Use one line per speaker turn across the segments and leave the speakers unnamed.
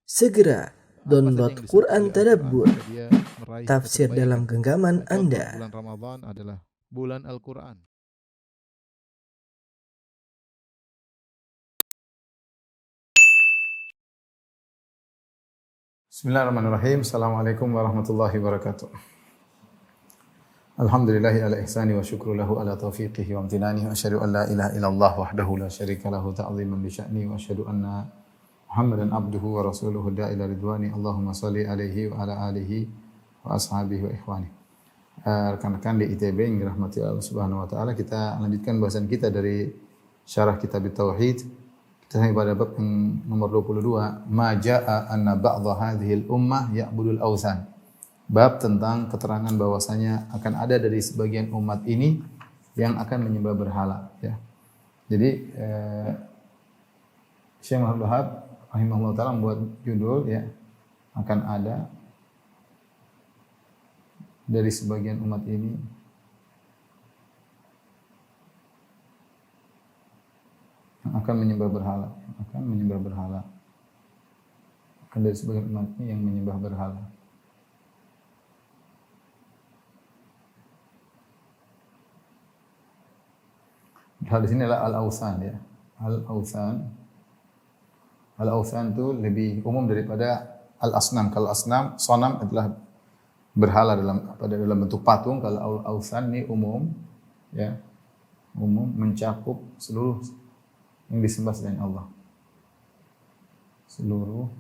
Segera download Quran Tadabbur,
dia meraih
tafsir
kebaikan.
dalam genggaman
Contoh
Anda.
bulan Ramadan adalah bulan Al-Quran.
Bismillahirrahmanirrahim. Assalamualaikum warahmatullahi wabarakatuh. Alhamdulillahi ala ihsani wa syukru lahu ala taufiqihi wa amtinani wa asyhadu an la ilaha illallah wahdahu la syarika lahu ta'ziman bi sya'ni wa asyhadu anna Muhammadan abduhu wa rasuluhu da'ila ridwani. Allahumma salli alaihi wa ala alihi wa ashabihi wa ikhwani. Rekan-rekan di ITB yang dirahmati Allah Subhanahu wa taala, kita lanjutkan bahasan kita dari syarah kitab tauhid. Kita sampai pada bab yang nomor 22, ma jaa anna ba'dha hadhil ummah ya'budul awsan. Bab tentang keterangan bahwasanya akan ada dari sebagian umat ini yang akan menyembah berhala, ya. Jadi Syekh Muhammad Wahab rahimahullah taala membuat judul, ya, akan ada dari sebagian umat ini yang akan menyembah berhala, akan dari sebagian umat ini yang menyembah berhala. Hal di sini adalah al-awsan, ya. Al-awsan itu lebih umum daripada al-asnam. Kalau asnam, sonam adalah berhala dalam bentuk patung. Kalau al-awsan ini umum, ya. Umum mencakup seluruh yang disembah selain Allah. Seluruh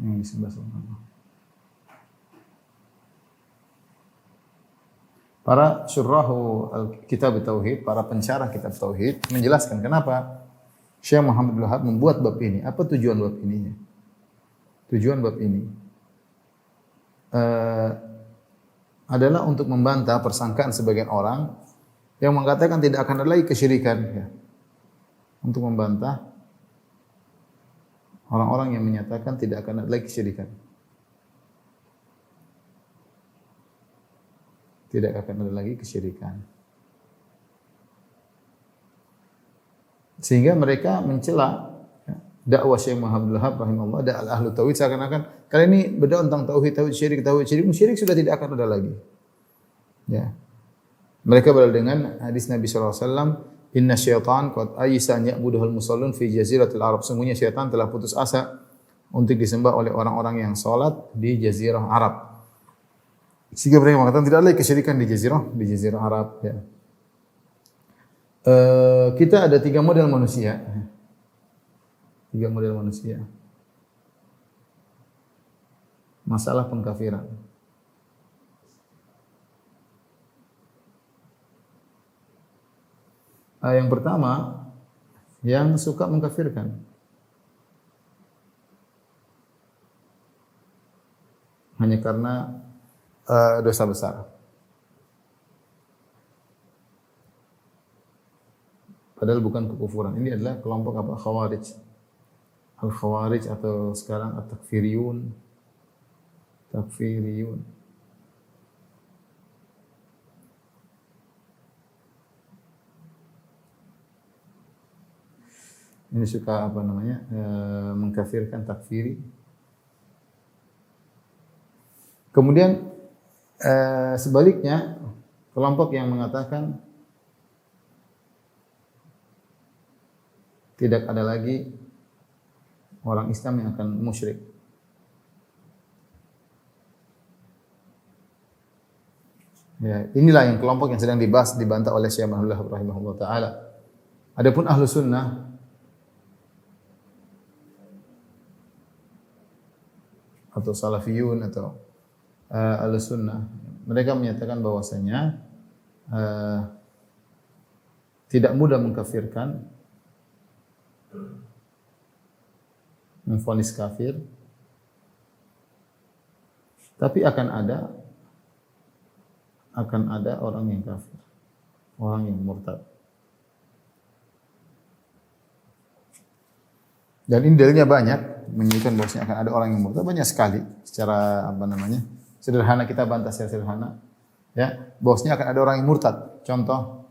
yang disembah selain Allah. Para syurrahu kitab tauhid, para pensyarah kitab tauhid menjelaskan kenapa Syekh Muhammad Wahab membuat bab ini. Apa tujuan bab ininya? Tujuan bab ini adalah untuk membantah persangkaan sebagian orang yang mengatakan tidak akan ada lagi kesyirikan, ya. Untuk membantah orang-orang yang menyatakan tidak akan ada lagi kesyirikan. Tidak akan ada lagi kesyirikan. Sehingga mereka mencela, ya, dakwah Syekh Muhammad Wahab rahimahullah, dakwah ahlu tauhid, seakan-akan kalian ini berdakwah tentang tauhid syirik. Syirik sudah tidak akan ada lagi. Ya. Mereka berdalil dengan hadis Nabi sallallahu alaihi wasallam, inna syaitan qad ayisa an ya'buduhul musallun fi jaziratil Arab. Sungguhnya syaitan telah putus asa untuk disembah oleh orang-orang yang salat di jazirah Arab. Sehingga mereka mengatakan tidak ada lagi kesyirikan di jazirah Arab, ya. Kita ada 3 model manusia. 3 model manusia. Masalah pengkafiran. Yang pertama, yang suka mengkafirkan. Hanya karena dosa besar. Padahal bukan kekufuran. Ini adalah kelompok apa? Khawarij. Al-Khawarij atau sekarang at-takfiriyun. Ini suka apa namanya? Mengkafirkan, takfiri. Kemudian sebaliknya, kelompok yang mengatakan tidak ada lagi orang Islam yang akan musyrik. Ya, inilah yang kelompok yang sedang dibantah oleh Syekh Muhammad Wahab rahimahullah taala. Adapun ahlu sunnah atau salafiyun atau ahlu sunnah, mereka menyatakan bahwasanya tidak mudah mengkafirkan, memvonis kafir, tapi akan ada orang yang kafir, orang yang murtad. Dan ini dalilnya banyak menunjukkan bahwasanya akan ada orang yang murtad, banyak sekali. Secara apa namanya? Sederhana kita bantah secara sederhana, ya, bahwasanya akan ada orang yang murtad. Contoh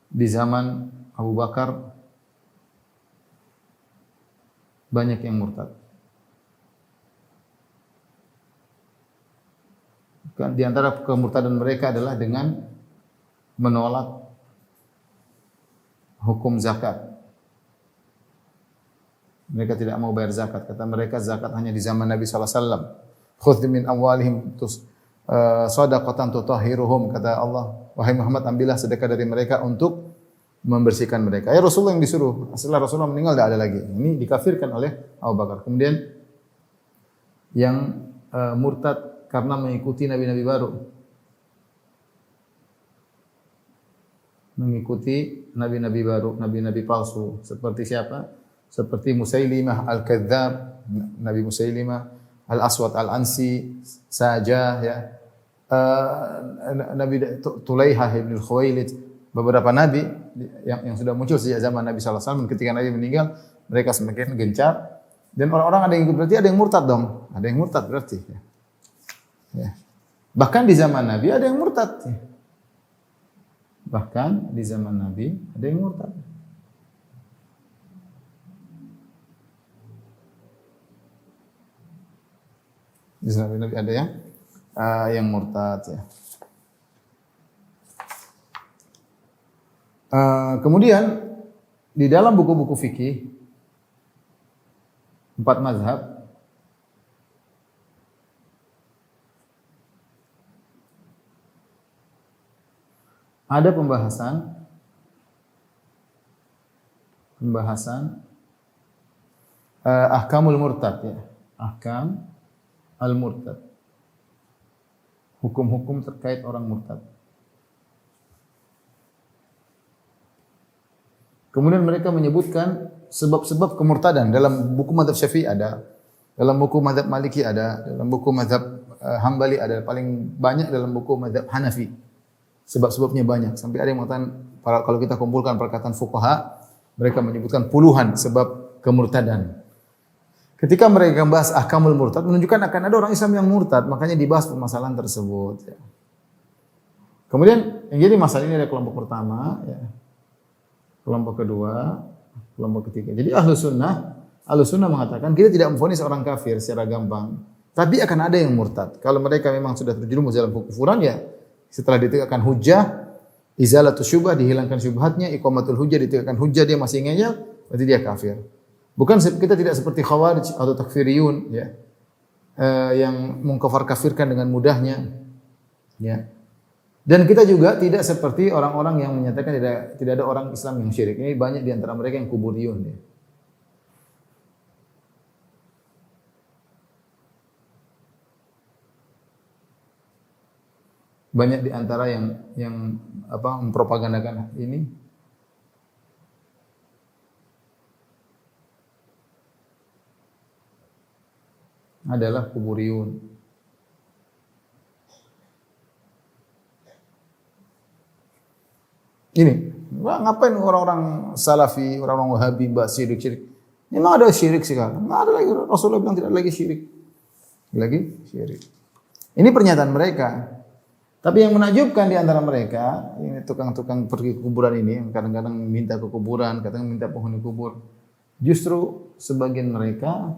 di zaman Abu Bakar, banyak yang murtad. Di antara kemurtadan mereka adalah dengan menolak hukum zakat. Mereka tidak mau bayar zakat. Kata mereka zakat hanya di zaman Nabi sallallahu alaihi wasallam. Khudh min amwalihim shadaqatan tutahhiruhum, kata Allah, wahai Muhammad, ambillah sedekah dari mereka untuk membersihkan mereka. Ya Rasulullah yang disuruh. Setelah Rasulullah meninggal tidak ada lagi. Ini dikafirkan oleh Abu Bakar. Kemudian yang murtad karena mengikuti nabi-nabi baru. Mengikuti nabi-nabi baru, nabi-nabi palsu. Seperti siapa? Seperti Musailimah al-Kadzdzab, Nabi Musailimah, Al-Aswad al-Ansi, Sajah, ya. Nabi Tulaihah ibn al-Khuwailid, beberapa nabi yang sudah muncul sejak zaman Nabi sallallahu alaihi wasallam. Ketika Nabi meninggal, mereka semakin gencar dan orang-orang ada yang ikut, berarti ada yang murtad dong. Ada yang murtad berarti, ya. Ya. Bahkan di zaman Nabi ada yang murtad. Ya. Bahkan di zaman Nabi ada yang murtad. Di zaman Nabi ada yang murtad, ya. Kemudian di dalam buku-buku fikih 4 mazhab ada pembahasan ahkamul murtad, ya. Ahkam al-murtad. Hukum-hukum terkait orang murtad. Kemudian mereka menyebutkan sebab-sebab kemurtadan. Dalam buku mazhab Syafi'i ada, dalam buku mazhab Maliki ada, dalam buku mazhab Hambali ada, paling banyak dalam buku mazhab Hanafi. Sebab-sebabnya banyak. Sampai ada yang mengatakan, kalau kita kumpulkan perkataan fuqaha, mereka menyebutkan puluhan sebab kemurtadan. Ketika mereka membahas ahkamul murtad, menunjukkan akan ada orang Islam yang murtad, makanya dibahas permasalahan tersebut. Ya. Kemudian yang jadi masalah ini ada kelompok pertama, ya. Kelompok kedua, kelompok ketiga. Jadi Ahlus Sunnah mengatakan kita tidak memvonis orang kafir secara gampang, tapi akan ada yang murtad. Kalau mereka memang sudah terjerumus dalam kekufuran, ya setelah ditegakkan hujjah, izalatus syubhah, dihilangkan syubhatnya, iqamatul hujjah, ditegakkan hujjah, dia masih ngeyel, berarti dia kafir. Bukan, kita tidak seperti Khawarij atau Takfiriyun, ya, yang mengkafir-kafirkan dengan mudahnya, ya. Dan kita juga tidak seperti orang-orang yang menyatakan tidak ada orang Islam yang syirik. Ini banyak di antara mereka yang kuburiyun, ya. Banyak di antara yang mempropagandakan ini adalah kuburiyun. Ini, ngapain orang-orang Salafi, orang-orang Wahabi bahas syirik-syirik? Memang ada syirik sekarang. Enggak ada lagi, Rasulullah bilang tidak ada lagi syirik. Lagi syirik. Ini pernyataan mereka. Tapi yang menakjubkan di antara mereka, ini tukang-tukang pergi ke kuburan ini, yang kadang-kadang minta ke kuburan, kadang minta penghuni kubur. Justru sebagian mereka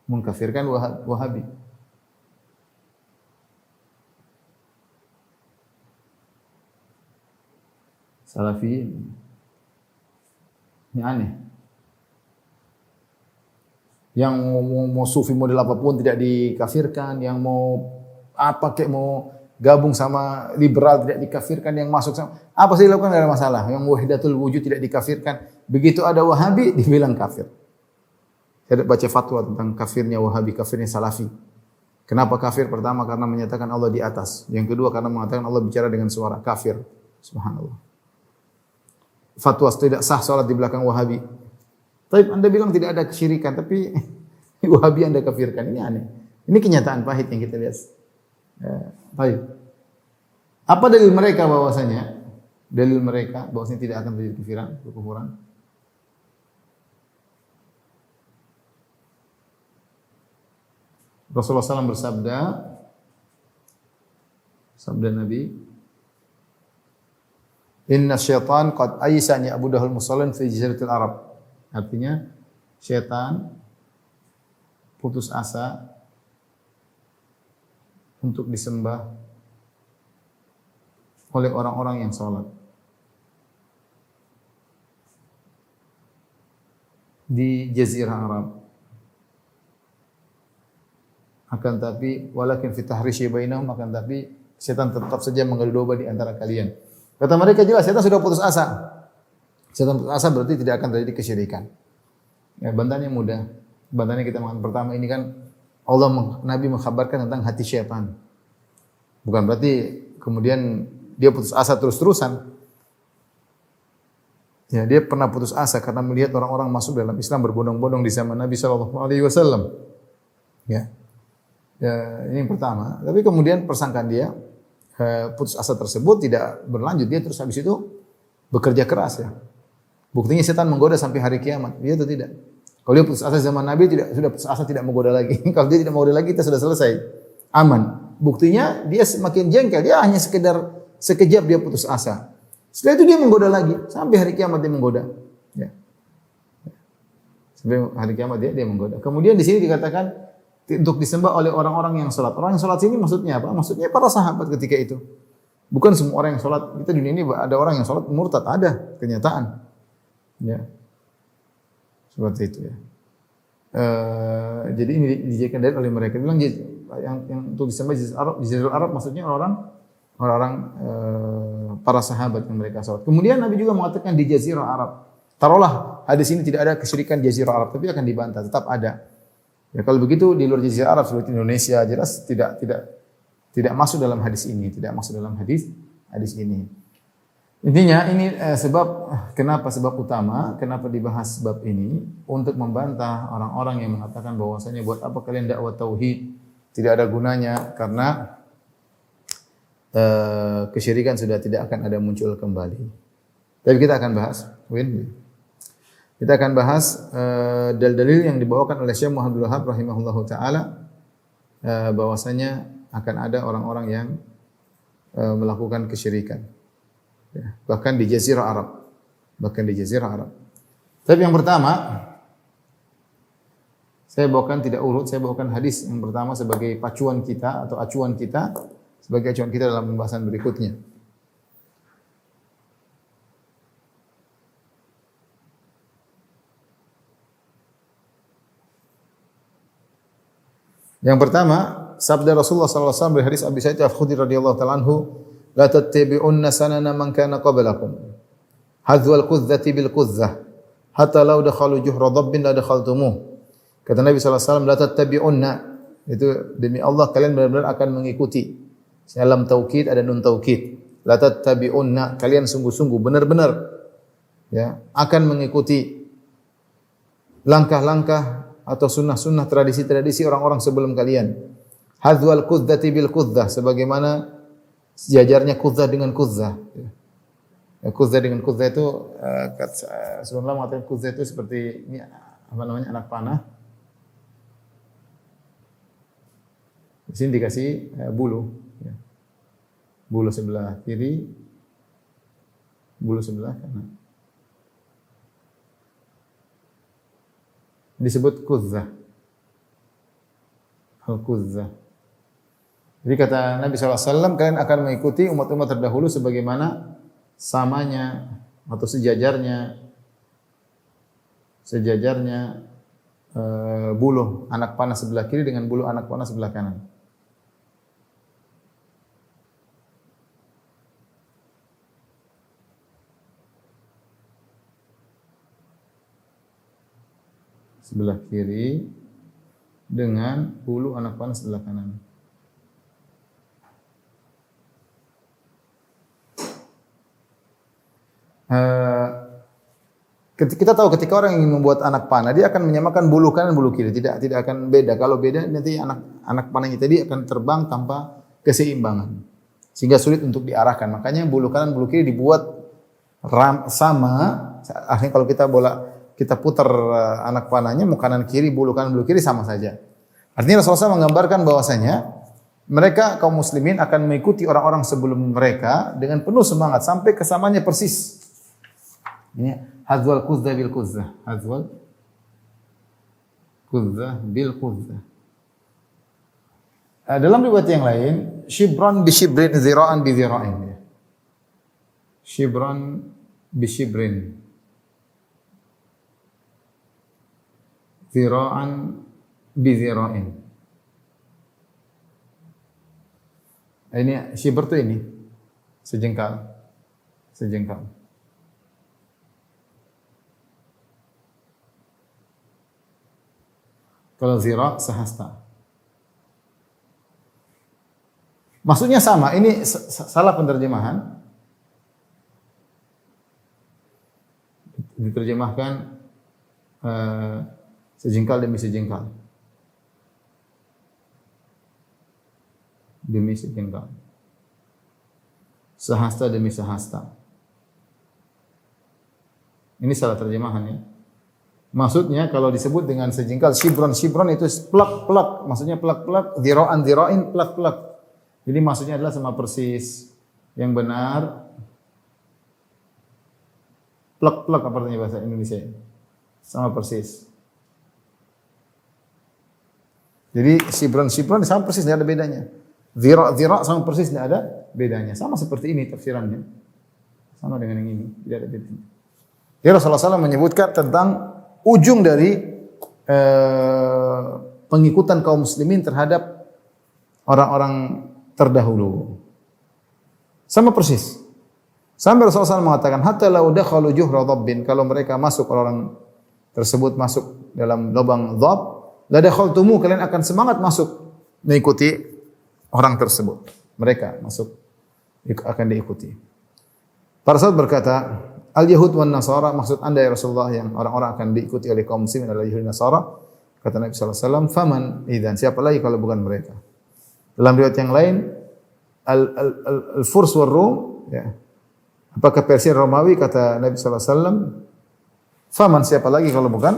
mengkafirkan Wahabi. Salafi. Ini aneh. Yang mau sufi model apapun tidak dikafirkan, yang mau apa kayak mau gabung sama liberal tidak dikafirkan, yang masuk sama apa sih dilakukan, tidak ada masalah. Yang wahidatul wujud tidak dikafirkan. Begitu ada Wahabi dibilang kafir. Saya baca fatwa tentang kafirnya Wahabi, kafirnya Salafi. Kenapa kafir? Pertama karena menyatakan Allah di atas. Yang kedua karena mengatakan Allah bicara dengan suara, kafir. Subhanallah. Fatwa tidak sah salat di belakang Wahabi. Tapi Anda bilang tidak ada kesyirikan, tapi Wahabi Anda kafirkan. Ini aneh. Ini kenyataan pahit yang kita lihat. Baik. Apa dalil mereka bahwasanya? Dalil mereka bahwasanya tidak akan terjadi kekufuran. Rasulullah SAW bersabda, sabda Nabi, Inna syaitan qad aisa an ya'budahul musallin fi jaziratil Arab. Artinya syaitan putus asa untuk disembah oleh orang-orang yang salat di jazirah Arab. Akan tapi walakin fi tahrishi bainahum, akan tapi setan tetap saja mengadu domba di antara kalian. Kata mereka jelas setan sudah putus asa. Setan putus asa berarti tidak akan terjadi kesyirikan. Ya, bantahannya mudah. Bantahannya kita makan pertama ini kan Nabi mengkhabarkan tentang hati syaitan. Bukan berarti kemudian dia putus asa terus-terusan. Ya, dia pernah putus asa karena melihat orang-orang masuk dalam Islam berbondong-bondong di zaman Nabi sallallahu alaihi wasallam. Ya. Ya, ini yang pertama. Tapi kemudian persangkaan dia putus asa tersebut tidak berlanjut. Dia terus habis itu bekerja keras ya. Buktinya setan menggoda sampai hari kiamat. Dia atau tidak? Kalau dia putus asa zaman Nabi sudah putus asa tidak menggoda lagi. Kalau dia tidak menggoda lagi kita sudah selesai. Aman. Buktinya dia semakin jengkel. Dia hanya sekejap dia putus asa. Setelah itu dia menggoda lagi sampai hari kiamat dia menggoda. Ya. Sampai hari kiamat dia menggoda. Kemudian di sini dikatakan untuk disembah oleh orang-orang yang salat. Orang yang salat sini maksudnya apa? Maksudnya para sahabat ketika itu. Bukan semua orang yang salat. Kita di dunia ini ada orang yang salat murtad, ada kenyataan. Ya. Seperti itu ya. Jadi ini dijadikan dalil oleh mereka. Bilang yang untuk disembah di Jazirah Arab maksudnya orang-orang para sahabat yang mereka salat. Kemudian Nabi juga mengatakan di Jazirah Arab. Taruhlah hadis ini tidak ada kesyirikan Jazirah Arab, tapi akan dibantah, tetap ada. Ya kalau begitu di luar Jazirah Arab seperti Indonesia jelas tidak masuk dalam hadis ini, tidak masuk dalam hadis ini. Intinya ini sebab utama kenapa dibahas bab ini untuk membantah orang-orang yang mengatakan bahwasanya buat apa kalian dakwah tauhid, tidak ada gunanya karena kesyirikan sudah tidak akan ada muncul kembali. Tapi kita akan bahas, kita akan bahas dalil-dalil yang dibawakan oleh Syekh Muhammad Abdul Wahhab rahimahullahu taala bahwasanya akan ada orang-orang yang melakukan kesyirikan. Ya, bahkan di Jazirah Arab. Tapi yang pertama saya bawakan tidak urut, saya bawakan hadis yang pertama sebagai pacuan kita atau acuan kita dalam pembahasan berikutnya. Yang pertama, sabda Rasulullah sallallahu alaihi wasallam dari hadis Abi Sa'id Al-Khudri radhiyallahu ta'ala anhu, la tattabi'unna sanana man kana qablakum. Hadzwal qudzati bil qudzah, hatta law dakhalu juhra dhabbin la dakhaltumuh. Kata Nabi sallallahu alaihi wasallam, la tattabi'unna, itu demi Allah kalian benar-benar akan mengikuti. Dalam taukid ada nun taukid. La tattabi'unna, kalian sungguh-sungguh benar-benar ya akan mengikuti langkah-langkah atau sunnah-sunnah tradisi-tradisi orang-orang sebelum kalian. Hadzwal qudzati bil qudzah, sebagaimana sejajarnya qudzah dengan qudzah. Ya, qudzah dengan qudzah itu sebelumnya mengatakan qudzah itu seperti ini apa namanya anak panah. Di sini dikasih bulu. Ya. Bulu sebelah kiri, bulu sebelah kanan. Disebut qudzah. Al-qudzah. Jadi kata Nabi SAW, kalian akan mengikuti umat-umat terdahulu sebagaimana samanya atau sejajarnya buluh anak panah sebelah kiri dengan buluh anak panah sebelah kanan. Sebelah kiri dengan bulu anak panah sebelah kanan. Kita tahu ketika orang ingin membuat anak panah, dia akan menyamakan bulu kanan bulu kiri, tidak akan beda. Kalau beda nanti anak panahnya tadi akan terbang tanpa keseimbangan, sehingga sulit untuk diarahkan. Makanya bulu kanan bulu kiri dibuat sama. Akhirnya kalau kita putar anak panahnya, mau kanan kiri, bulu kanan bulu kiri sama saja. Artinya Rasulullah SAW menggambarkan bahwasanya mereka kaum muslimin akan mengikuti orang-orang sebelum mereka dengan penuh semangat sampai kesamaannya persis. Ini hadzwal qudzah bil qudzah. Hadzwal qudzah bil qudzah. Dalam riwayat yang lain, shibran bi shibrin, zira'an bi zira'in. Shibran bi shibrin, zira'an bi zira'in. Ini shibr itu ini sejengkal, sejengkal. Kalau zira' sehasta. Maksudnya sama, ini salah penerjemahan. Diterjemahkan sejengkal demi sejengkal. Demi sejengkal. Sehasta demi sehasta. Ini salah terjemahan ya. Maksudnya kalau disebut dengan sejengkal, shibron itu plak-plak, maksudnya plak-plak, dhira'an dhira'in plak-plak. Jadi maksudnya adalah sama persis. Yang benar plak-plak apa artinya bahasa Indonesia? Sama persis. Jadi shibron sama persis, tidak ada bedanya. Dhira' sama persis, tidak ada bedanya. Sama seperti ini tafsirannya. Sama dengan yang ini, tidak ada bedanya. Jadi Rasulullah SAW menyebutkan tentang ujung dari pengikutan kaum muslimin terhadap orang-orang terdahulu. Sama persis. Sampai Rasulullah SAW mengatakan, hatta law dakhalu juhra dhabbin, kalau mereka masuk, orang tersebut masuk dalam lubang dhab, la dakhaltumu, kalian akan semangat masuk mengikuti orang tersebut. Mereka masuk akan diikuti. Para sahabat berkata, al-Yahud wan Nasara, maksud Anda ya Rasulullah yang orang-orang akan diikuti oleh kaum muslimin adalah Yahudi Nasara. Kata Nabi sallallahu alaihi wasallam, "Faman idzan?" Siapa lagi kalau bukan mereka? Dalam riwayat yang lain, al-Furs war Rum, ya. Apakah Persia Romawi? Kata Nabi sallallahu alaihi wasallam, "Faman, siapa lagi kalau bukan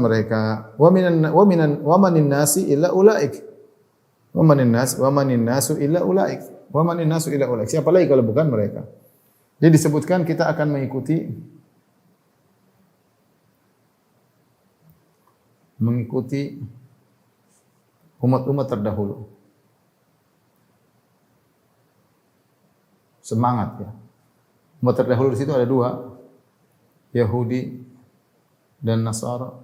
mereka? Wa manin nasi illa ulaik." Wa manin nasu illa ulaik. Siapa lagi kalau bukan mereka? Jadi disebutkan kita akan mengikuti umat-umat terdahulu. Semangat ya. Umat terdahulu di situ ada dua, Yahudi dan Nasara.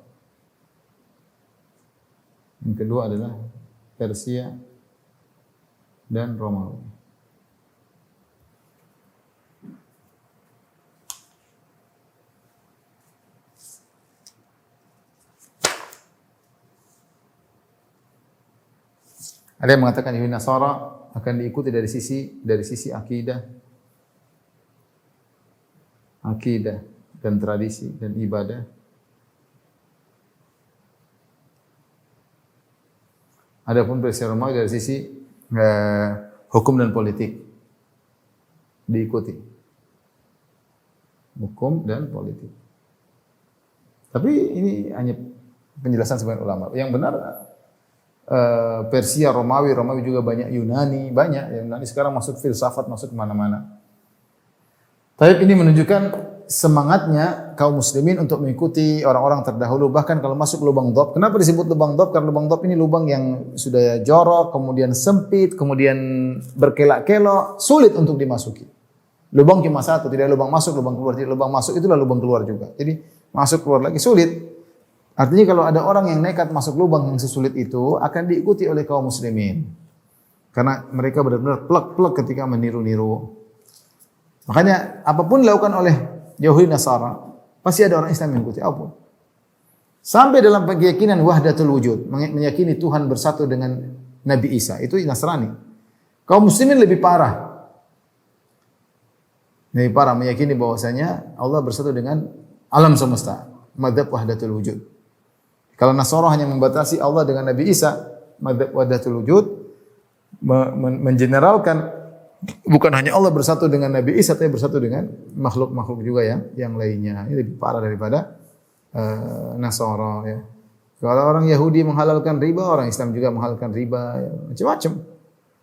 Yang kedua adalah Persia dan Romawi. Ada yang mengatakan Yahudi Nasara akan diikuti dari sisi akidah dan tradisi dan ibadah. Adapun Persia Romawi dari sisi hukum dan politik diikuti. Hukum dan politik. Tapi ini hanya penjelasan sebagian ulama. Yang benar Persia, Romawi juga banyak, Yunani banyak. Yunani sekarang masuk filsafat, masuk kemana-mana. Tapi ini menunjukkan semangatnya kaum muslimin untuk mengikuti orang-orang terdahulu. Bahkan kalau masuk lubang dhab. Kenapa disebut lubang dhab? Karena lubang dhab ini lubang yang sudah jorok, kemudian sempit, kemudian berkelak-kelok, sulit untuk dimasuki. Lubang cuma satu, tidak lubang masuk, lubang keluar. Jadi lubang masuk itulah lubang keluar juga. Jadi masuk keluar lagi sulit. Artinya kalau ada orang yang nekat masuk lubang yang sesulit itu akan diikuti oleh kaum muslimin. Karena mereka benar-benar plek-plek ketika meniru-niru. Makanya apapun dilakukan oleh Yahudi Nasara, pasti ada orang Islam yang mengikuti apapun. Sampai dalam keyakinan wahdatul wujud, meyakini Tuhan bersatu dengan Nabi Isa, itu Nasrani. Kaum muslimin lebih parah. Lebih parah meyakini bahwasanya Allah bersatu dengan alam semesta, madzhab wahdatul wujud. Kalau Nasara hanya membatasi Allah dengan Nabi Isa, madzhab wahdatul wujud mengeneralkan bukan hanya Allah bersatu dengan Nabi Isa, tapi bersatu dengan makhluk-makhluk juga yang lainnya. Ini lebih parah daripada Nasara. Ya. Kalau orang Yahudi menghalalkan riba, orang Islam juga menghalalkan riba, ya. Macam-macam.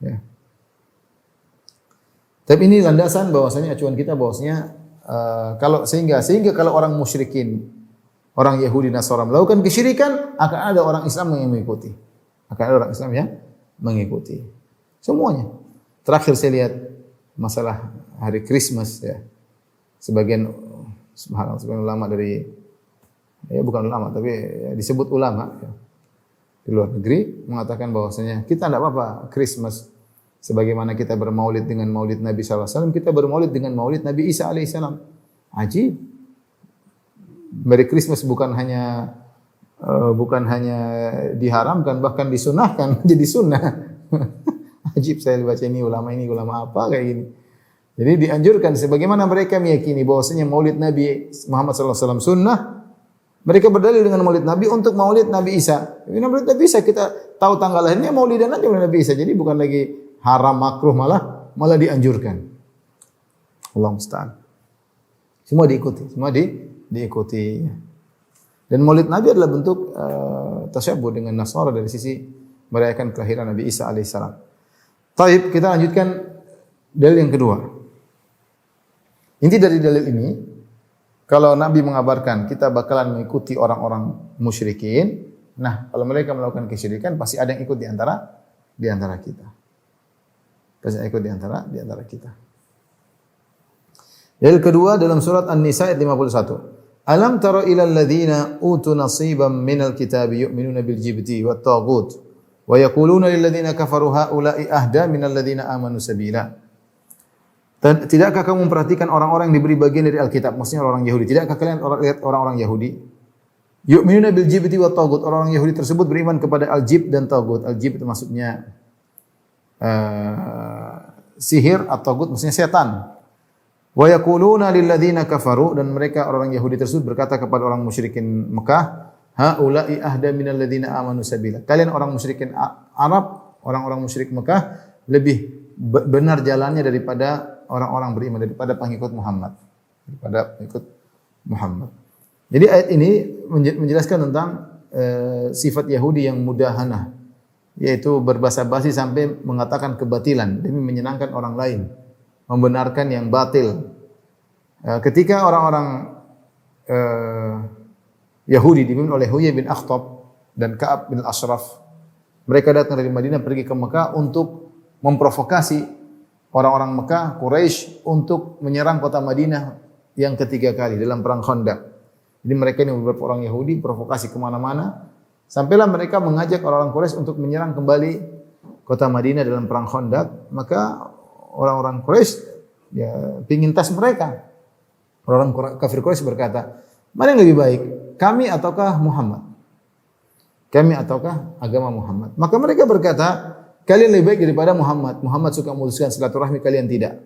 Ya. Tapi ini landasan bahwasanya acuan kita bahwasanya kalau sehingga kalau orang musyrikin, orang Yahudi Nasara melakukan kesyirikan, akan ada orang Islam yang mengikuti. Akan ada orang Islam yang mengikuti. Semuanya. Terakhir saya lihat masalah hari Christmas ya. Sebagian ulama dari bukan ulama tapi disebut ulama ya, di luar negeri mengatakan bahwasanya kita tidak apa-apa Christmas sebagaimana kita bermaulid dengan maulid Nabi SAW, kita bermaulid dengan maulid Nabi Isa alaihissalam. Ajib. Merry Christmas bukan hanya diharamkan, bahkan disunahkan jadi sunnah. Ajib, saya baca ini ulama apa kayak gini. Jadi dianjurkan sebagaimana mereka meyakini bahwasanya maulid Nabi Muhammad SAW sunnah, mereka berdalil dengan maulid Nabi untuk maulid Nabi Isa. Ini maulid Nabi Isa kita tahu tanggal lahirnya maulidan aja maulid Nabi Isa. Jadi bukan lagi haram makruh, malah dianjurkan. Allah musta'an. Semua diikuti. Dan maulid Nabi adalah bentuk tasyabuh dengan Nasara dari sisi merayakan kelahiran Nabi Isa alaihissalam. Taib, kita lanjutkan dalil yang kedua. Inti dari dalil ini, kalau Nabi mengabarkan kita bakalan mengikuti orang-orang musyrikin, nah kalau mereka melakukan kesyirikan pasti ada yang ikut di antara kita. Pasti ikut di antara kita. Dalil kedua dalam surat An-Nisa ayat 51. Alam tara ilal ladzina utu nasiban minal kitabi yu'minuna bil jibti wat taghut wa yaquluna lil ladzina kafaru haula'i ahda minal ladzina amanu sabila. Tidakkah kamu memperhatikan orang-orang yang diberi bagian dari Alkitab, maksudnya orang Yahudi? Tidakkah kalian lihat orang-orang Yahudi? Yu'minuna bil jibti wat taghut. Orang-orang Yahudi tersebut beriman kepada al-jib dan taghut. Al-jib itu maksudnya sihir, atau taghut maksudnya setan. Wa yaquluna lil ladzina kafaru, dan mereka orang Yahudi tersebut berkata kepada orang musyrikin Mekah, haula'i ahda minal ladzina amanu sabila. Kalian orang musyrikin Arab, orang-orang musyrik Mekah lebih benar jalannya daripada orang-orang beriman, daripada pengikut Muhammad. Jadi ayat ini menjelaskan tentang sifat Yahudi yang mudahanah, yaitu berbasa-basi sampai mengatakan kebatilan demi menyenangkan orang lain, membenarkan yang batil. Ketika orang-orang Yahudi dipimpin oleh Huyai bin Akhtab dan Ka'ab bin Ashraf, mereka datang dari Madinah pergi ke Mekah untuk memprovokasi orang-orang Mekah, Quraisy untuk menyerang kota Madinah yang ketiga kali dalam perang Khandaq. Jadi mereka ini beberapa orang Yahudi provokasi kemana-mana, sampailah mereka mengajak orang-orang Quraisy untuk menyerang kembali kota Madinah dalam perang Khandaq. Maka orang-orang Quraisy pingin tas mereka. Orang kafir Quraisy berkata, mana yang lebih baik, kami ataukah Muhammad? Kami ataukah agama Muhammad? Maka mereka berkata, kalian lebih baik daripada Muhammad. Muhammad suka memutuskan silaturahmi, kalian tidak.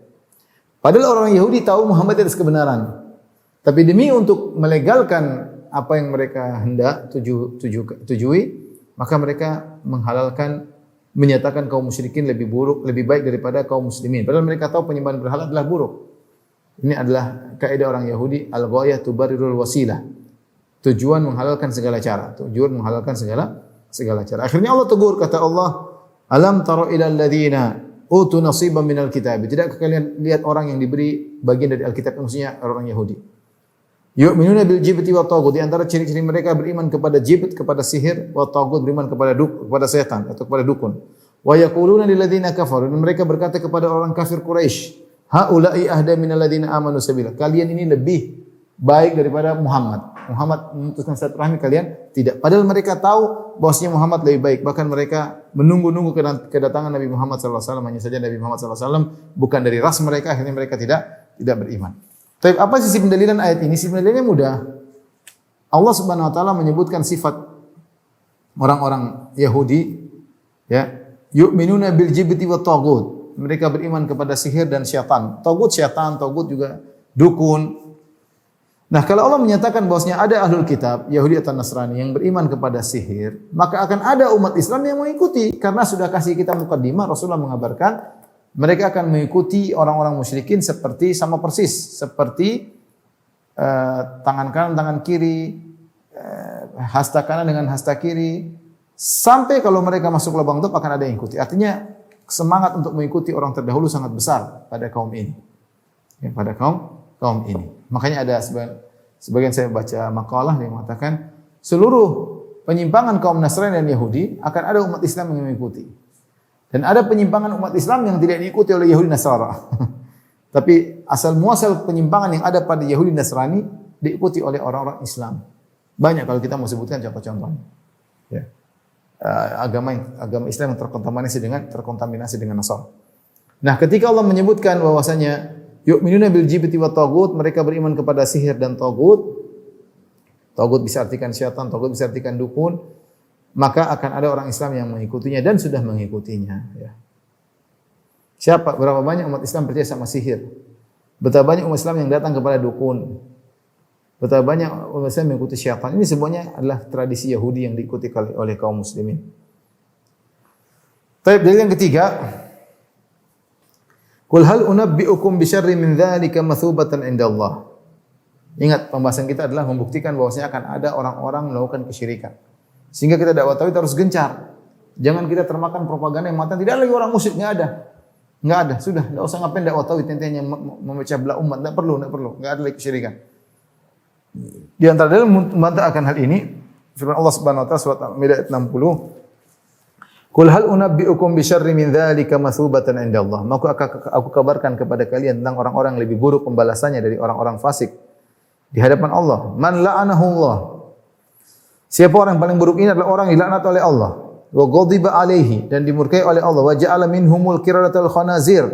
Padahal orang Yahudi tahu Muhammad itu kebenaran. Tapi demi untuk melegalkan apa yang mereka hendak tujui, maka mereka menghalalkan, menyatakan kaum musyrikin lebih buruk, lebih baik daripada kaum muslimin. Padahal mereka tahu penyembahan berhala adalah buruk. Ini adalah kaidah orang Yahudi, al-ghayah tubarrirul wasilah. Tujuan menghalalkan segala cara. Akhirnya Allah tegur, kata Allah, alam tara ilal ladzina utu nasiban minal kitab. Tidakkah kalian lihat orang yang diberi bagian dari Alkitab, maksudnya orang Yahudi? Yu'minuna bil jibti wat taghut. Di antara ciri-ciri mereka beriman kepada jibt, kepada sihir, wa taghut beriman kepada setan atau kepada dukun. Wa yaquluna lil ladzina kafaru, dan mereka berkata kepada orang kafir Quraisy, haula'i ahda minal ladzina amanu sabila. Kalian ini lebih baik daripada Muhammad. Muhammad memutuskan silaturahmi, kalian tidak. Padahal mereka tahu bahwasanya Muhammad lebih baik. Bahkan mereka menunggu-nunggu kedatangan Nabi Muhammad SAW. Hanya saja Nabi Muhammad SAW bukan dari ras mereka. Akhirnya mereka tidak beriman. Tapi apa sisi pendalilan ayat ini? Sisi pendalilannya mudah. Allah Subhanahu Wa Taala menyebutkan sifat orang-orang Yahudi, ya, yu'minuna bil jibti wat taghut. Mereka beriman kepada sihir dan syaitan. Taghut juga dukun. Nah, kalau Allah menyatakan bahwasanya ada ahlul kitab, Yahudi atau Nasrani yang beriman kepada sihir, maka akan ada umat Islam yang mengikuti. Karena sudah kasih kita mukaddimah, Rasulullah mengabarkan mereka akan mengikuti orang-orang musyrikin sama persis seperti tangan kanan tangan kiri, hasta kanan dengan hasta kiri, sampai kalau mereka masuk lubang tutup akan ada yang ikuti. Artinya semangat untuk mengikuti orang terdahulu sangat besar pada kaum ini. Ya, pada kaum ini. Makanya ada sebagian saya baca makalah yang mengatakan seluruh penyimpangan kaum Nasrani dan Yahudi akan ada umat Islam yang mengikuti. Dan ada penyimpangan umat Islam yang tidak diikuti oleh Yahudi Nasrani. Tapi asal muasal penyimpangan yang ada pada Yahudi Nasrani diikuti oleh orang-orang Islam. Banyak kalau kita mau sebutkan contoh-contohnya. Ya. Agama Islam yang terkontaminasi dengan Nasara. Nah, ketika Allah menyebutkan bahwasanya yu'minuna bil jibti wa taghut, mereka beriman kepada sihir dan taghut. Taghut bisa artikan syaitan, taghut bisa artikan dukun. Maka akan ada orang Islam yang mengikutinya dan sudah mengikutinya. Ya. Berapa banyak umat Islam percaya sama sihir? Betapa banyak umat Islam yang datang kepada dukun? Betapa banyak umat Islam yang mengikuti syaitan? Ini semuanya adalah tradisi Yahudi yang diikuti oleh kaum muslimin. Baik, dalil yang ketiga. Qul hal unabbi'ukum bi syarrin min dzalika mathubatan indallah. Ingat, pembahasan kita adalah membuktikan bahwasanya akan ada orang-orang melakukan kesyirikan. Sehingga kita dakwah tauhid harus gencar. Jangan kita termakan propaganda yang mengatakan tidak lagi orang musyrik, enggak ada. Enggak ada, sudah, enggak usah ngapain dakwah tauhid intinya memecah belah umat, enggak perlu, enggak ada lagi kesyirikan. Di antara dalil membantah akan hal ini firman Allah Subhanahu wa taala surat Al-Maidah ayat 60. Qul hal unabbi'ukum bi syarrin min dzalika mathubatan indallah. Maka aku kabarkan kepada kalian tentang orang-orang yang lebih buruk pembalasannya dari orang-orang fasik di hadapan Allah. Man la'anahu Allah. Siapa orang yang paling buruk ini adalah orang yang dilaknat oleh Allah. Wa ghadiba alaihi, dan dimurkai oleh Allah. Wa ja'ala minhumul qiradatal khanazir,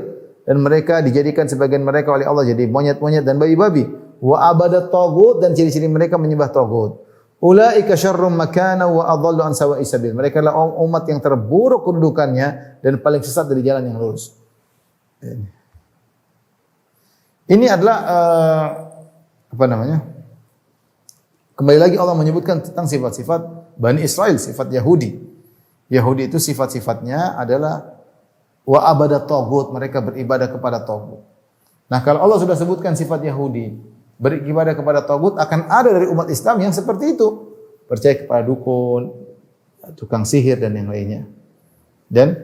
dan mereka dijadikan sebagian mereka oleh Allah jadi monyet-monyet dan babi-babi. Wa abadat taghut, dan ciri-ciri mereka menyembah taghut. Ulaika syarrum makana wa adallu an sawa'i sabil. Mereka adalah umat yang terburuk kedudukannya dan paling sesat dari jalan yang lurus. Ini adalah kembali lagi Allah menyebutkan tentang sifat-sifat Bani Israel, sifat Yahudi. Yahudi itu sifat-sifatnya adalah wa abadat taghut, mereka beribadah kepada taghut. Nah, kalau Allah sudah sebutkan sifat Yahudi, beribadah kepada taghut, akan ada dari umat Islam yang seperti itu. Percaya kepada dukun, tukang sihir dan yang lainnya. Dan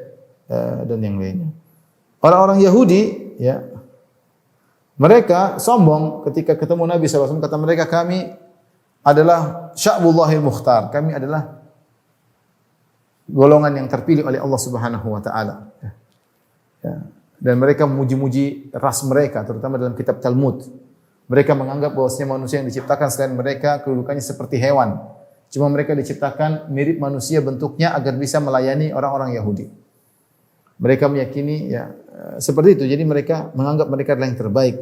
yang lainnya. Orang-orang Yahudi, ya, mereka sombong ketika ketemu Nabi SAW, kata mereka, kami adalah sya'bullahil mukhtar, kami adalah golongan yang terpilih oleh Allah Subhanahu wa taala. Ya. Dan mereka memuji-muji ras mereka, terutama dalam kitab Talmud. Mereka menganggap bahwasanya manusia yang diciptakan selain mereka kedudukannya seperti hewan. Cuma mereka diciptakan mirip manusia bentuknya agar bisa melayani orang-orang Yahudi. Mereka meyakini ya seperti itu. Jadi mereka menganggap mereka adalah yang terbaik.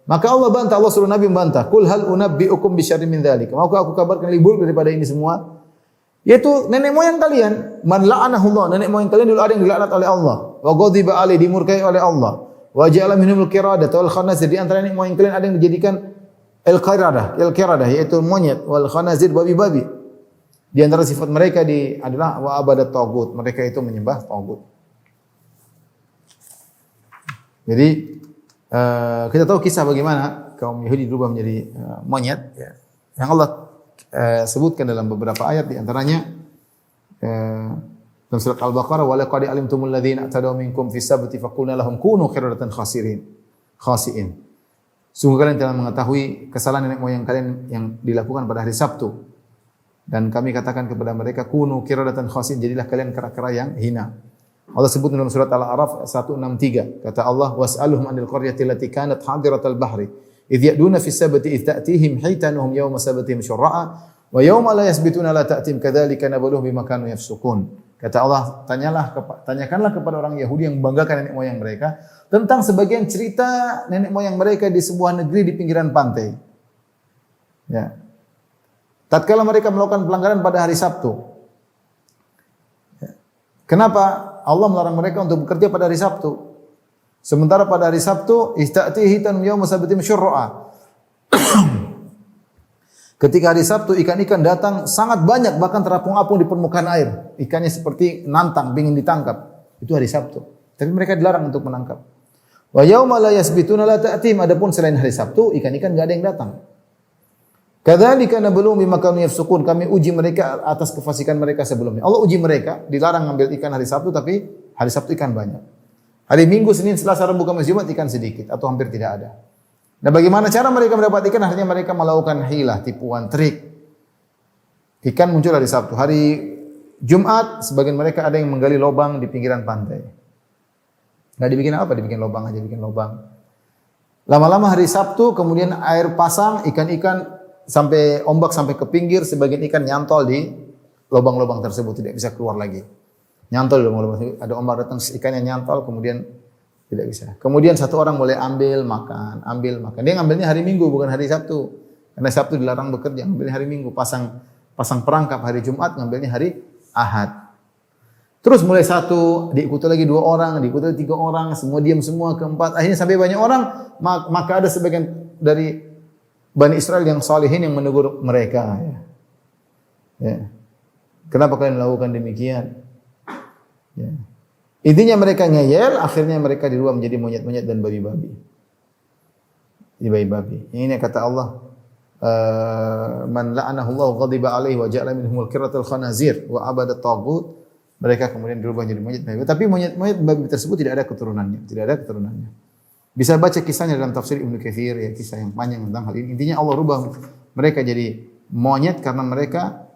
Maka Allah bantah, Allah suruh Nabi membantah. Qul hal unabbi'ukum bi syarrin min dzalik. Maka aku kabarkan lebih buruk daripada ini semua. Yaitu nenek moyang kalian. Man la'anahu Allah. Nenek moyang kalian dulu ada yang dilaknat oleh Allah. Wa ghadiba alaihi, dimurkai oleh Allah. Wa ja'ala minhumul qiradah wal khanazir. Di antara nenek moyang kalian ada yang dijadikan al-qiradah yaitu monyet, wal khanazir babi-babi. Di antara sifat mereka adalah wa abadat taghut. Mereka itu menyembah taghut. Jadi kita tahu kisah bagaimana kaum Yahudi berubah menjadi monyet, ya. Yang Allah sebutkan dalam beberapa ayat, di antaranya dalam surat Al-Baqarah, wa laqad alimtumul ladzina atadaw minkum fis sabti faqulna lahum kunu qiradatan khasi'in. Sungguh kalian telah mengetahui kesalahan nenek moyang kalian yang dilakukan pada hari Sabtu, dan kami katakan kepada mereka kunu qiradatan khasi'in, jadilah kalian kera-kera yang hina. Allah sebut dalam surat Al-A'raf 163, kata Allah, was'aluhum 'anil qaryati allati kanat hadiratal bahri idh ya'duna fis sabti idh ta'tihim hitanuhum yawma sabtihim syurra'a wa yawma la yasbituna la ta'tim kadzalika nabluhum bima kanu yafsukun. Kata Allah, tanyakanlah kepada orang Yahudi yang membanggakan nenek moyang mereka tentang sebagian cerita nenek moyang mereka di sebuah negeri di pinggiran pantai. Ya. Tatkala mereka melakukan pelanggaran pada hari Sabtu. Ya. Kenapa Allah melarang mereka untuk bekerja pada hari Sabtu? Sementara pada hari Sabtu, ista'tihi tan yaum sabtihim syurra'a. Ketika hari Sabtu, ikan-ikan datang sangat banyak, bahkan terapung-apung di permukaan air. Ikannya seperti nantang, ingin ditangkap. Itu hari Sabtu. Tapi mereka dilarang untuk menangkap. Wa yauma la yasbituna la ta'tim. Adapun selain hari Sabtu, ikan-ikan enggak ada yang datang. Kadzalika nabluhum bima kanu yafsukun. Kami uji mereka atas kefasikan mereka sebelumnya. Allah uji mereka, dilarang ngambil ikan hari Sabtu, tapi hari Sabtu ikan banyak. Hari Minggu, Senin, Selasa, Rabu, Kamis, Jumat ikan sedikit atau hampir tidak ada. Nah, bagaimana cara mereka mendapat ikan? Akhirnya mereka melakukan hilah, tipuan, trik. Ikan muncul hari Sabtu. Hari Jumat, sebagian mereka ada yang menggali lubang di pinggiran pantai. Nggak dibikin apa? Dibikin lubang aja, bikin lubang. Lama-lama hari Sabtu, kemudian air pasang, ikan-ikan sampai ombak sampai ke pinggir, sebagian ikan nyantol di lubang-lubang tersebut, tidak bisa keluar lagi. Nyantol di lubang-lubang. Ada ombak datang, ikannya nyantol, kemudian tidak bisa. Kemudian satu orang boleh ambil makan. Dia ngambilnya hari Minggu, bukan hari Sabtu. Karena Sabtu dilarang bekerja, ngambilnya hari Minggu. Pasang perangkap hari Jumat, ngambilnya hari Ahad. Terus mulai satu, diikuti lagi 2 orang, diikuti lagi 3 orang, semua diam semua, keempat. Akhirnya sampai banyak orang, maka ada sebagian dari Bani Israel yang salihin yang menegur mereka. Ya. Kenapa kalian melakukan demikian? Ya. Intinya mereka ngeyel, akhirnya mereka dirubah menjadi monyet-monyet dan babi-babi. Ini kata Allah, man la'anahu Allah ghadiba alaihi wa ja'ala minhumul qirratal khanazir wa abada taghut. Mereka kemudian dirubah menjadi monyet babi. Tapi monyet-monyet babi tersebut tidak ada keturunannya. Bisa baca kisahnya dalam tafsir Ibnu Katsir, ya, kisah yang panjang tentang hal ini. Intinya Allah rubah mereka jadi monyet karena mereka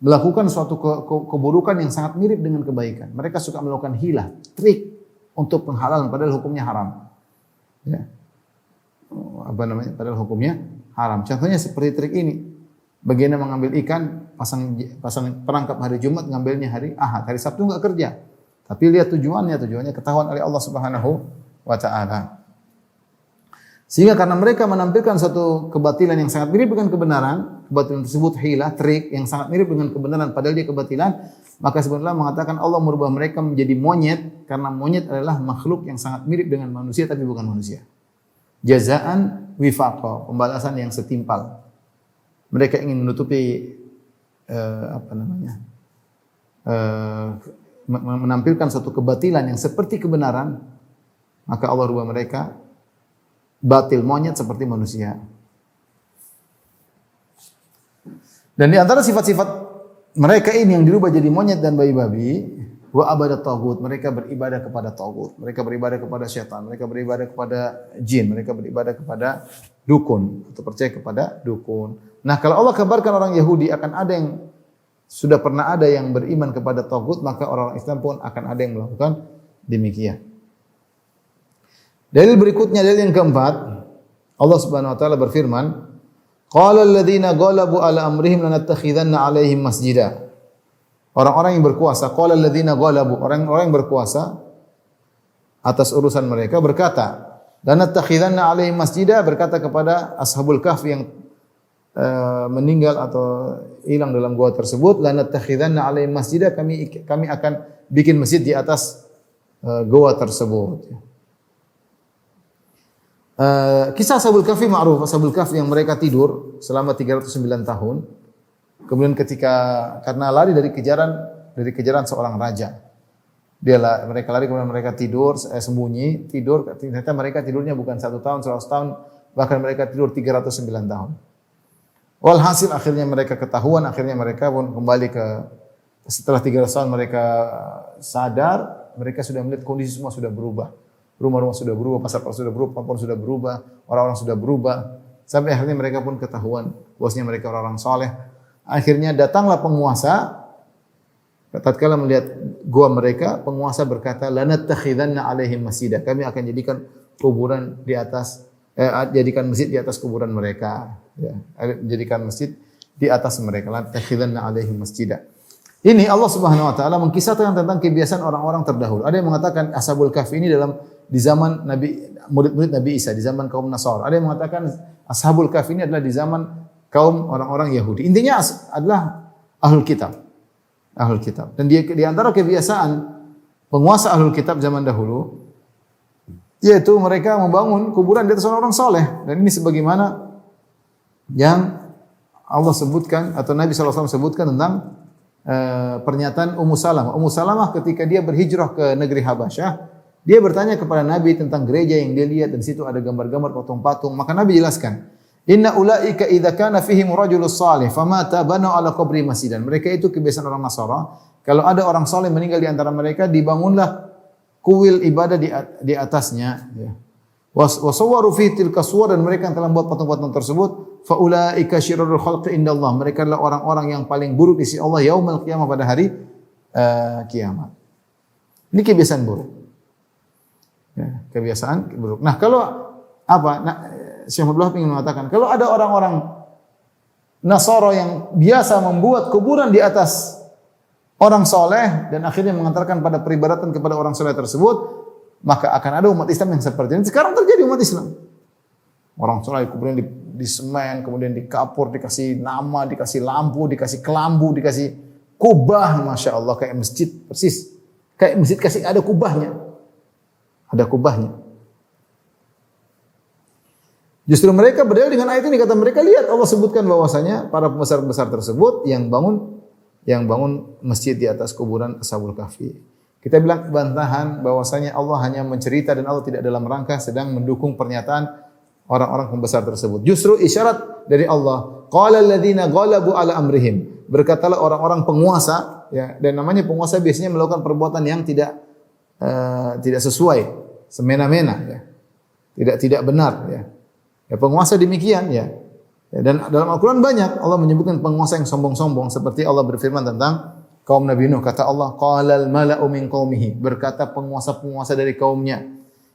melakukan suatu keburukan yang sangat mirip dengan kebaikan. Mereka suka melakukan hilah, trik untuk penghalalan padahal hukumnya haram. Ya. Padahal hukumnya haram. Contohnya seperti trik ini. Bagaimana mengambil ikan, pasang perangkap hari Jumat, ngambilnya hari Ahad. Hari Sabtu enggak kerja. Tapi lihat tujuannya ketahuan oleh Allah Subhanahu wa taala. Sehingga karena mereka menampilkan suatu kebatilan yang sangat mirip dengan kebenaran, kebatilan tersebut hilah, trik yang sangat mirip dengan kebenaran padahal dia kebatilan, maka sebenarnya mengatakan Allah merubah mereka menjadi monyet karena monyet adalah makhluk yang sangat mirip dengan manusia tapi bukan manusia. Jazaan wifaqa, pembalasan yang setimpal. Mereka ingin menutupi menampilkan suatu kebatilan yang seperti kebenaran, maka Allah rubah mereka batil, monyet seperti manusia. Dan di antara sifat-sifat mereka ini yang dirubah jadi monyet dan babi-babi, wa abadat taghut, mereka beribadah kepada taghut, mereka beribadah kepada syaitan, mereka beribadah kepada jin, mereka beribadah kepada dukun atau percaya kepada dukun. Nah, kalau Allah kabarkan orang Yahudi akan ada yang sudah pernah ada yang beriman kepada taghut, maka orang Islam pun akan ada yang melakukan demikian. Dalil berikutnya, dalil yang keempat, Allah Subhanahu wa taala berfirman, qala alladziina ghalabu ala amrihim lanattakhidanna 'alaihim masjida. Orang-orang yang berkuasa, qala alladziina ghalabu, orang-orang yang berkuasa atas urusan mereka berkata, lanattakhidanna 'alaihim masjida, berkata kepada Ashabul Kahfi yang meninggal atau hilang dalam gua tersebut, lanattakhidanna 'alaihim masjida, kami akan bikin masjid di atas gua tersebut. Kisah Ashabul Kahfi ma'ruf, Ashabul Kahfi yang mereka tidur selama 309 tahun. Kemudian karena lari dari kejaran seorang raja. Mereka lari, kemudian mereka tidur, tidur, ternyata mereka tidurnya bukan 1 tahun, 100 tahun, bahkan mereka tidur 309 tahun. Walhasil akhirnya mereka ketahuan, akhirnya mereka pun kembali setelah 300 tahun mereka sadar, mereka sudah melihat kondisi semua sudah berubah. Rumah-rumah sudah berubah, pasar-pasar sudah berubah, papua sudah berubah, orang-orang sudah berubah. Sampai akhirnya mereka pun ketahuan bahwasanya mereka orang-orang saleh. Akhirnya datanglah penguasa. Tatkala melihat gua mereka, penguasa berkata, lanattakhidanna 'alaihim masjida. Kami akan jadikan kuburan di atas jadikan masjid di atas kuburan mereka. Ya, jadikan masjid di atas mereka. Lanattakhidanna 'alaihim masjida. Ini Allah Subhanahu wa taala mengkisahkan tentang kebiasaan orang-orang terdahulu. Ada yang mengatakan Ashabul Kahfi ini di zaman murid-murid Nabi Isa, di zaman kaum Nasara. Ada yang mengatakan Ashabul Kahfi ini adalah di zaman kaum orang-orang Yahudi. Intinya adalah Ahlul Kitab. Ahlul Kitab. Dan di antara kebiasaan penguasa Ahlul Kitab zaman dahulu, yaitu mereka membangun kuburan di atas orang-orang soleh. Dan ini sebagaimana yang Allah sebutkan atau Nabi SAW sebutkan tentang pernyataan Ummu Salamah. Ummu Salamah ketika dia berhijrah ke negeri Habasyah, dia bertanya kepada Nabi tentang gereja yang dia lihat dan situ ada gambar-gambar patung-patung. Maka Nabi jelaskan, inna ulaika idza kana fihim rajulus salih famata banu ala qabri masjidan. Mereka itu kebiasaan orang Nasara, kalau ada orang saleh meninggal di antara mereka, dibangunlah kuil ibadah di atasnya, ya. Wasawwaru fi tilka suwar, dan mereka yang telah membuat patung-patung tersebut, faulaika syirrul khalqi indallah, mereka adalah orang-orang yang paling buruk di sisi Allah yaumul qiyamah, pada hari kiamat. Ini kebiasaan buruk. Ya, kebiasaan buruk. Nah, kalau apa? Nah, Syekh Abdullah ingin mengatakan, kalau ada orang-orang Nasara yang biasa membuat kuburan di atas orang soleh dan akhirnya mengantarkan pada peribadatan kepada orang soleh tersebut, maka akan ada umat Islam yang seperti ini. Sekarang terjadi umat Islam. Orang soleh kemudian di semen, kemudian dikapur, dikasih nama, dikasih lampu, dikasih kelambu, dikasih kubah, masya Allah, kayak masjid persis. Kayak masjid kasih ada kubahnya, ada kubahnya. Justru mereka berdalil dengan ayat ini, kata mereka, lihat Allah sebutkan bahwasanya para pembesar-pembesar tersebut yang bangun masjid di atas kuburan Ashabul Kahfi. Kita bilang bantahan bahwasanya Allah hanya mencerita dan Allah tidak dalam rangka sedang mendukung pernyataan orang-orang pembesar tersebut. Justru isyarat dari Allah, qala alladziina ghalabu ala amrihim, berkatalah orang-orang penguasa, ya, dan namanya penguasa biasanya melakukan perbuatan yang tidak sesuai, semena-mena, ya. Tidak benar, ya. Ya, penguasa demikian, ya. Dan dalam Al-Qur'an banyak Allah menyebutkan penguasa yang sombong-sombong, seperti Allah berfirman tentang kaum Nabi Nuh, kata Allah, qalal mala'u min qaumihi, berkata penguasa-penguasa dari kaumnya,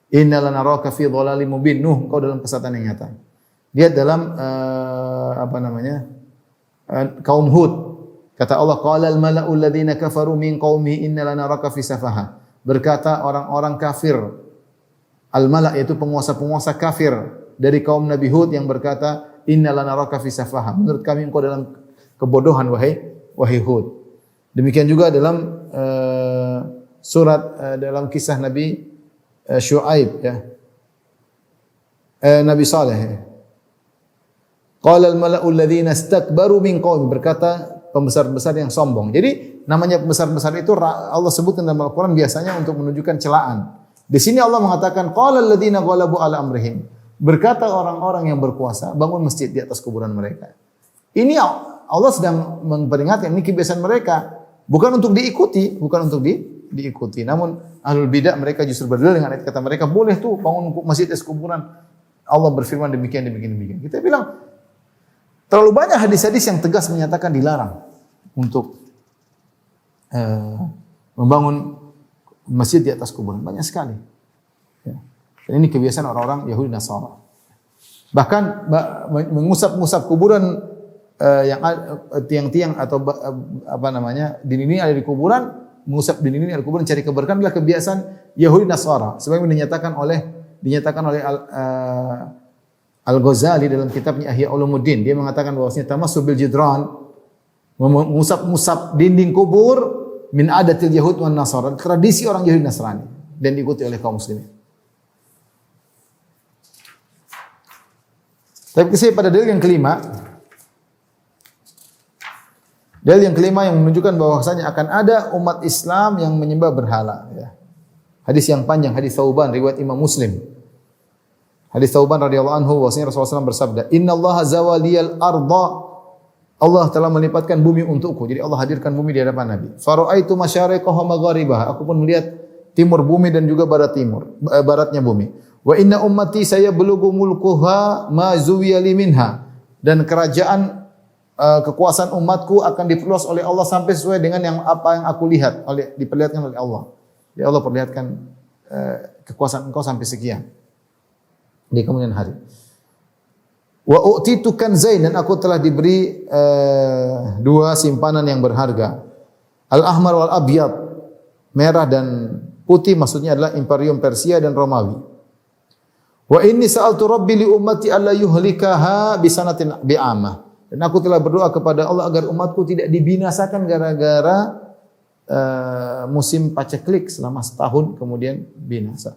inna lanaraka fi dhalalim mubin, Nuh, engkau dalam kesesatan yang nyata. Lihat dalam kaum Hud, kata Allah, qalal mala'u alladziina kafaru min qaumihi inna lanaraka fi safaha, berkata orang-orang kafir, al-mala' yaitu penguasa-penguasa kafir dari kaum Nabi Hud yang berkata, inna lanaraka fi safaha, menurut kami engkau dalam kebodohan wahai Hud. Demikian juga dalam dalam kisah Nabi Syuaib, ya. Nabi Saleh. Qala al-mala'u alladziina istakbaru min qaumi, berkata pembesar-besar yang sombong. Jadi namanya pembesar-besar itu Allah sebutkan dalam Al-Qur'an biasanya untuk menunjukkan celaan. Di sini Allah mengatakan qala alladziina ghalabu ala amrihim, berkata orang-orang yang berkuasa bangun masjid di atas kuburan mereka. Ini Allah sedang memperingatkan, ini kebiasaan mereka. Bukan untuk diikuti, diikuti. Namun ahlul bidah mereka justru berdalil dengan ayat, kata mereka boleh tuh bangun masjid atas kuburan. Allah berfirman demikian. Kita bilang terlalu banyak hadis-hadis yang tegas menyatakan dilarang untuk membangun masjid di atas kuburan, banyak sekali. Ya. Dan ini kebiasaan orang-orang Yahudi Nasara. Bahkan mengusap-ngusap kuburan yang tiang-tiang atau dinding-dinding ada di kuburan, mengusap dinding-dinding ada di kuburan cari keberkahan, adalah kebiasaan Yahudi Nasara. Sebagaimana dinyatakan oleh Al-Ghazali dalam kitabnya Ihya Ulumuddin, dia mengatakan bahwasanya tamassul bil jidran, mengusap-usap dinding kubur, min adatil Yahud wan Nasara, tradisi orang Yahudi Nasrani, dan diikuti oleh kaum muslimin. Tapi pada dalil yang kelima, dalil yang kelima yang menunjukkan bahwasanya akan ada umat Islam yang menyembah berhala, ya. Hadis yang panjang, hadis Thauban riwayat Imam Muslim. Hadis Thauban radhiyallahu anhu bahwasanya Rasulullah SAW bersabda, "Innallaha zawaliyal arda." Allah telah melipatkan bumi untukku. Jadi Allah hadirkan bumi di hadapan Nabi. Fara'aitu masyariqaha magharibaha. Aku pun melihat timur bumi dan juga baratnya bumi. Wa inna ummati sayablugu mulkuha ma zuwiya li minha. Dan kerajaan kekuasaan umatku akan diperluas oleh Allah sampai sesuai dengan apa yang aku lihat, diperlihatkan oleh Allah. Ya Allah perlihatkan kekuasaan engkau sampai sekian di kemudian hari. Wa u'titu kanzain, dan aku telah diberi dua simpanan yang berharga. Al-ahmar wal abyad, merah dan putih, maksudnya adalah Imperium Persia dan Romawi. Wa inni sa'altu rabbi li ummati alla yuhlikaha bi sanatin bi'amah. Dan aku telah berdoa kepada Allah agar umatku tidak dibinasakan gara-gara musim paceklik selama setahun kemudian binasa,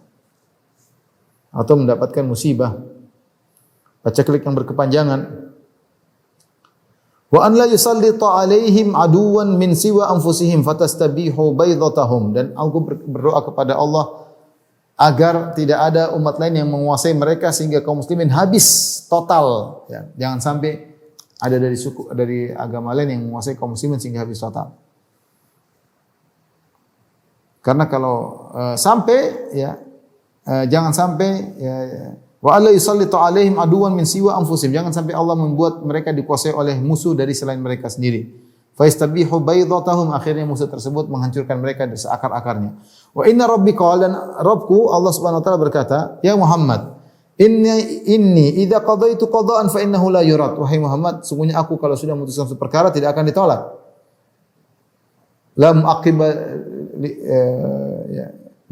atau mendapatkan musibah paceklik yang berkepanjangan. Wa an la yusallita alaihim aduwan min siwa anfusihim fatastabihu baydatahum, dan aku berdoa kepada Allah agar tidak ada umat lain yang menguasai mereka sehingga kaum muslimin habis total, ya. Jangan sampai ada dari agama lain yang menguasai kaum muslimin sehingga habis total. Karena kalau sampai ya jangan sampai ya, wa alla yusallitu alaihim aduwan min siwa anfusihim. Jangan sampai Allah membuat mereka dikuasai oleh musuh dari selain mereka sendiri. Fa yastabihu baydatahum, akhirnya musuh tersebut menghancurkan mereka dari seakar-akarnya. Wa inna rabbika, dan Rabbku Allah Subhanahu wa taala berkata, ya Muhammad, inni idza qadaitu qada'an fa innahu la yurad. Wahai Muhammad, sungguhnya aku kalau sudah memutuskan suatu perkara tidak akan ditolak. Lam aqiba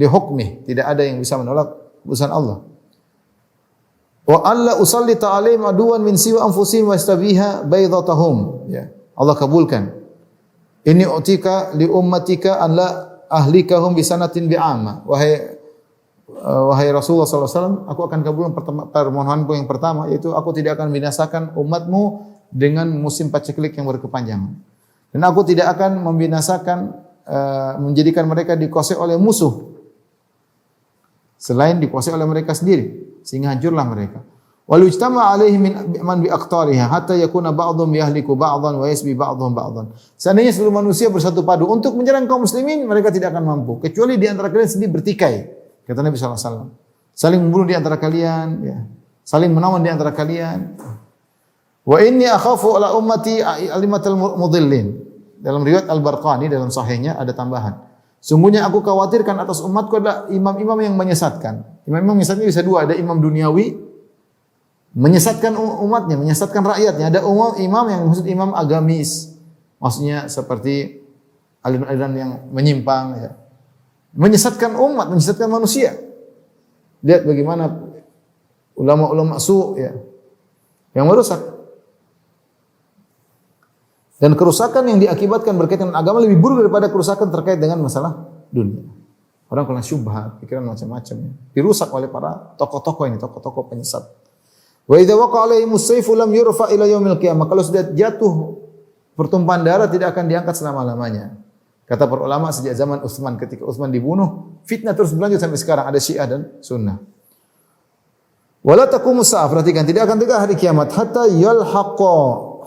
li hukmi, tidak ada yang bisa menolak keputusan Allah. Wa alla usallita alaihim aduwan min siwa anfusihim wa yastabiha baydatahum. Ya, Allah kabulkan. Ini utika li ummatika an la ahlikahum bi sanatin bi'ama. Wahai Rasulullah SAW, aku akan kabulkan permohonanku yang pertama, yaitu aku tidak akan binasakan umatmu dengan musim paceklik yang berkepanjangan. Dan aku tidak akan membinasakan, menjadikan mereka dikuasai oleh musuh selain dikuasai oleh mereka sendiri, sehingga hancurlah mereka. Wal ijtama alaihi man bi aqtariha hatta yakuna ba'dhum yahliku ba'dhan wa yasbi ba'dhum ba'dhan. Seandainya seluruh manusia bersatu padu untuk menyerang kaum muslimin, mereka tidak akan mampu kecuali di antara kalian sendiri bertikai. Kata Nabi sallallahu alaihi wasallam, saling membunuh di antara kalian, ya. Saling menawan di antara kalian. Wa inni akhafu ala ummati alimatal mudhillin. Dalam riwayat Al-Barqani dalam sahihnya ada tambahan. Sungguhnya aku khawatirkan atas umatku adalah imam-imam yang menyesatkan. Imam-imam menyesatkan bisa dua, ada imam duniawi menyesatkan umatnya, menyesatkan rakyatnya. Ada imam yang maksud imam agamis. Maksudnya seperti aliran-aliran yang menyimpang, ya. Menyesatkan umat, menyesatkan manusia. Lihat bagaimana ulama-ulama ya, yang merusak. Dan kerusakan yang diakibatkan berkaitan dengan agama lebih buruk daripada kerusakan terkait dengan masalah dunia. Orang kena syubhat, pikiran macam-macam, ya. Dirusak oleh para tokoh-tokoh ini, tokoh-tokoh penyesat. Wa idza waqa'a alaihimus sayfu lam yurfa ila yaumil qiyamah. Kalau sudah jatuh pertumpahan darah tidak akan diangkat selama-lamanya. Kata para ulama sejak zaman Utsman, ketika Utsman dibunuh, fitnah terus berlanjut sampai sekarang, ada Syiah dan Sunnah. Wala taqumus sa'a, perhatikan, tidak akan tegak hari kiamat hatta yalhaqa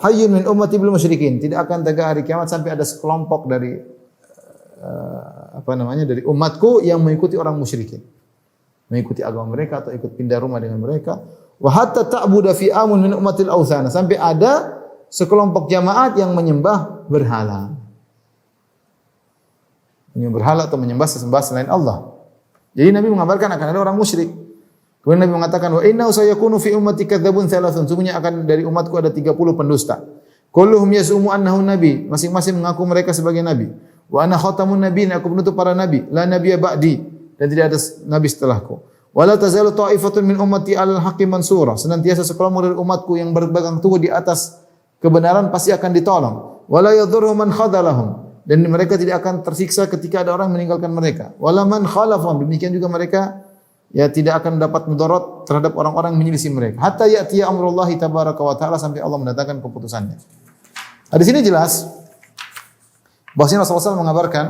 hayyun min ummati bil musyrikin. Tidak akan tegak hari kiamat sampai ada sekelompok dari dari umatku yang mengikuti orang musyrikin. Mengikuti agama mereka atau ikut pindah rumah dengan mereka. Wa hatta ta'budu fi amun min ummatil authana, sampai ada sekelompok jamaat yang menyembah berhala. Menyembah berhala atau menyembah sesembahan selain Allah. Jadi Nabi mengabarkan akan ada orang musyrik. Kemudian Nabi mengatakan, wa inna sayakunu fi ummati kadzabun thalathun. Sungguhnya akan dari umatku ada 30 pendusta. Kulluhum yasumu annahu nabi. Masing-masing mengaku mereka sebagai nabi. Wa ana khatamun nabiyyin, aku penutup para nabi. La nabiyya ba'di, dan tidak ada nabi setelahku. Wala tazalu ta'ifatun min ummati 'alal haqqi mansura. Senantiasa sekelompok dari umatku yang berpegang teguh di atas kebenaran pasti akan ditolong. Wala yadhurru man khadalahum, dan mereka tidak akan tersiksa ketika ada orang meninggalkan mereka. Wala man khalafahum, demikian juga mereka ya tidak akan dapat mudarat terhadap orang-orang yang menyelisih mereka. Hatta ya'tiya amrullahi tabaraka wa ta'ala, sampai Allah mendatangkan keputusannya. Nah, di sini jelas bahwasanya Rasulullah SAW mengabarkan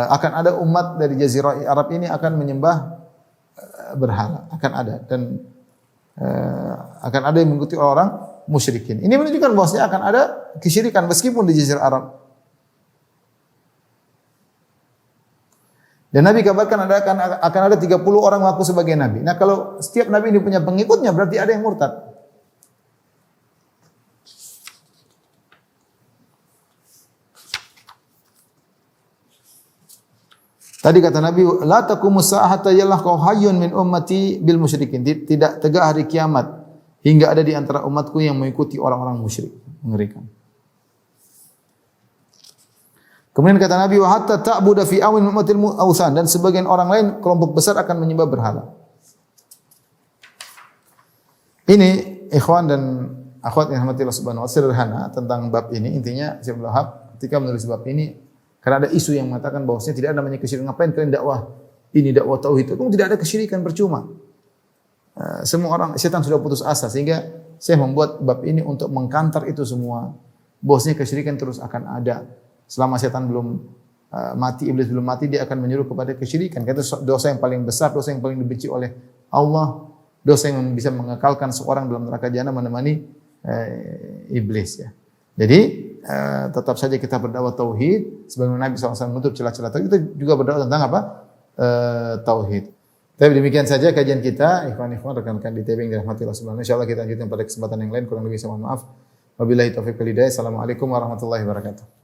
akan ada umat dari Jazirah Arab ini akan menyembah berhala, akan ada, dan akan ada yang mengikuti orang musyrikin. Ini menunjukkan bahwasanya akan ada kesyirikan meskipun di Jazirah Arab. Dan Nabi kabarkan akan ada 30 orang mengaku sebagai nabi. Nah, kalau setiap nabi ini punya pengikutnya, berarti ada yang murtad. Tadi kata Nabi, la taqumus saa'ah hatta yalqa hayyun min ummati bil musyrikin. Tidak tegak hari kiamat hingga ada di antara umatku yang mengikuti orang-orang musyrik. Mengerikan. Kemudian kata Nabi, wa hatta ta'budu fi awin ummatil awsan, dan sebagian orang lain kelompok besar akan menyembah berhala. Ini ikhwan dan akhwat yang dirahmati Allah Subhanahu wa taala, sederhana tentang bab ini. Intinya Syekh Abdul Wahab ketika menulis bab ini, karena ada isu yang mengatakan bahwasanya tidak ada namanya kesyirikan, ngapain kalian dakwah ini, dakwah tauhid itu tidak ada kesyirikan, percuma. Semua orang, setan sudah putus asa, sehingga saya membuat bab ini untuk mengkantar itu semua. Bahwasanya kesyirikan terus akan ada. Selama setan belum mati, iblis belum mati, dia akan menyuruh kepada kesyirikan. Kata dosa yang paling besar, dosa yang paling dibenci oleh Allah, dosa yang bisa mengekalkan seorang dalam neraka jahanam menemani iblis, ya. Jadi tetap saja kita berdakwah tauhid sebagaimana Nabi SAW menutup celah-celah tauhid, kita juga berdakwah tentang apa? Tauhid. Tapi demikian saja kajian kita, ikhwan-ikhwan rekan-rekan di TB yang dirahmati Allah Subhanahu wa taala. Insyaallah kita lanjutkan pada kesempatan yang lain, kurang lebih saya mohon maaf. Wabillahi taufiq wal hidayah. Assalamualaikum warahmatullahi wabarakatuh.